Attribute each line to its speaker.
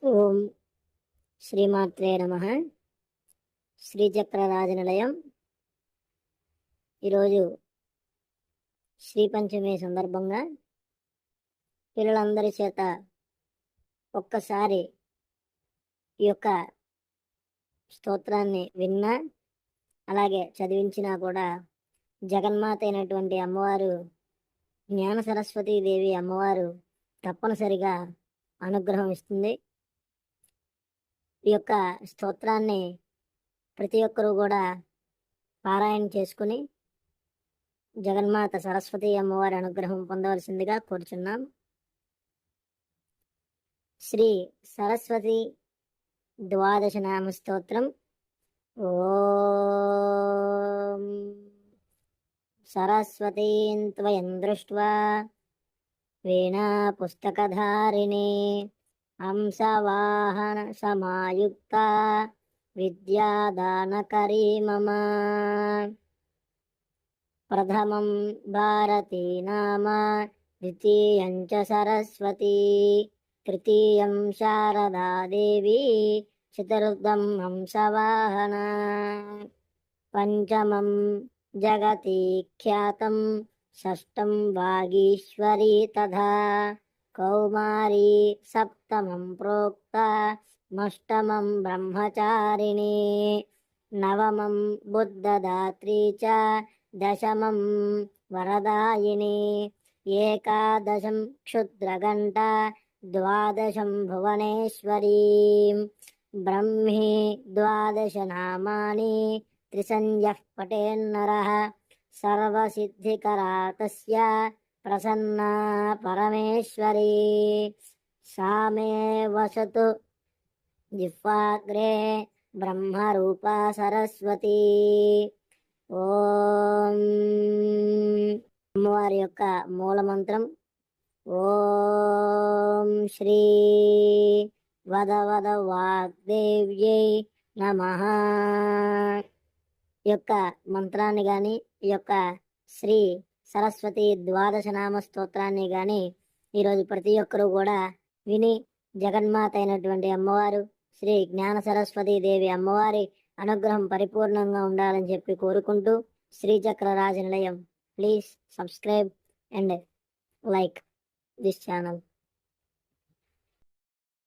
Speaker 1: ఓం శ్రీమాత్రే నమః. శ్రీచక్ర రాజనిలయం. ఈరోజు శ్రీ పంచమి సందర్భంగా పిల్లలందరి చేత ఒక్కసారి ఈ యొక్క స్తోత్రాన్ని విన్నా, అలాగే చదివించినా కూడా జగన్మాత అయినటువంటి అమ్మవారు, జ్ఞాన సరస్వతీ దేవి అమ్మవారు తప్పనిసరిగా అనుగ్రహం ఇస్తుంది. ఈ యొక్క స్తోత్రాన్ని ప్రతి ఒక్కరూ కూడా పారాయణ చేసుకుని జగన్మాత సరస్వతి అమ్మవారి అనుగ్రహం పొందవలసిందిగా కోరుచున్నాం. శ్రీ సరస్వతి ద్వాదశ నామ స్తోత్రం. ఓం సరస్వతీం త్వయం దృష్ట్వా వీణా పుస్తకధారిణి హంసవాహన సమాయుక్త విద్యాదానకరీ మమ. ప్రథమం భారతీ నామ, ద్వితీయం చ సరస్వతీ, తృతీయం శారదా దేవి, చతుర్థం హంసవాహన. పంచమం జగతి ఖ్యాతం, షష్టం వాగీశ్వరీ తథా కౌమారీ, సప్తమం ప్రోక్త, అష్టమం బ్రహ్మచారిణి, నవమం బుద్ధదాత్రీ చ, దశమం వరదాయిని, ఏకాదశం క్షుద్రఘంట, ద్వాదశం భువనేశ్వరీ. బ్రహ్మీ ద్వాదశ నామాని త్రిసంధ్యః పఠేన్నరః, సర్వసిద్ధికరా తస్య ప్రసన్నా పరమేశ్వరీ. సా మే వసతు జిహ్వాగ్రే బ్రహ్మరూపా సరస్వతి. ఓం. అమ్మవారి యొక్క మూలమంత్రం ఓం శ్రీ వదవద వాగ్దేవ్యై నమః. ఈ యొక్క మంత్రాన్ని గాని, ఈ యొక్క శ్రీ సరస్వతి ద్వాదశ నామ స్తోత్రాన్ని గాని ఈరోజు ప్రతి ఒక్కరూ కూడా విని జగన్మాత అయినటువంటి అమ్మవారు శ్రీ జ్ఞాన సరస్వతీ దేవి అమ్మవారి అనుగ్రహం పరిపూర్ణంగా ఉండాలని చెప్పి కోరుకుంటూ, శ్రీచక్ర రాజనిలయం, please subscribe and like this channel.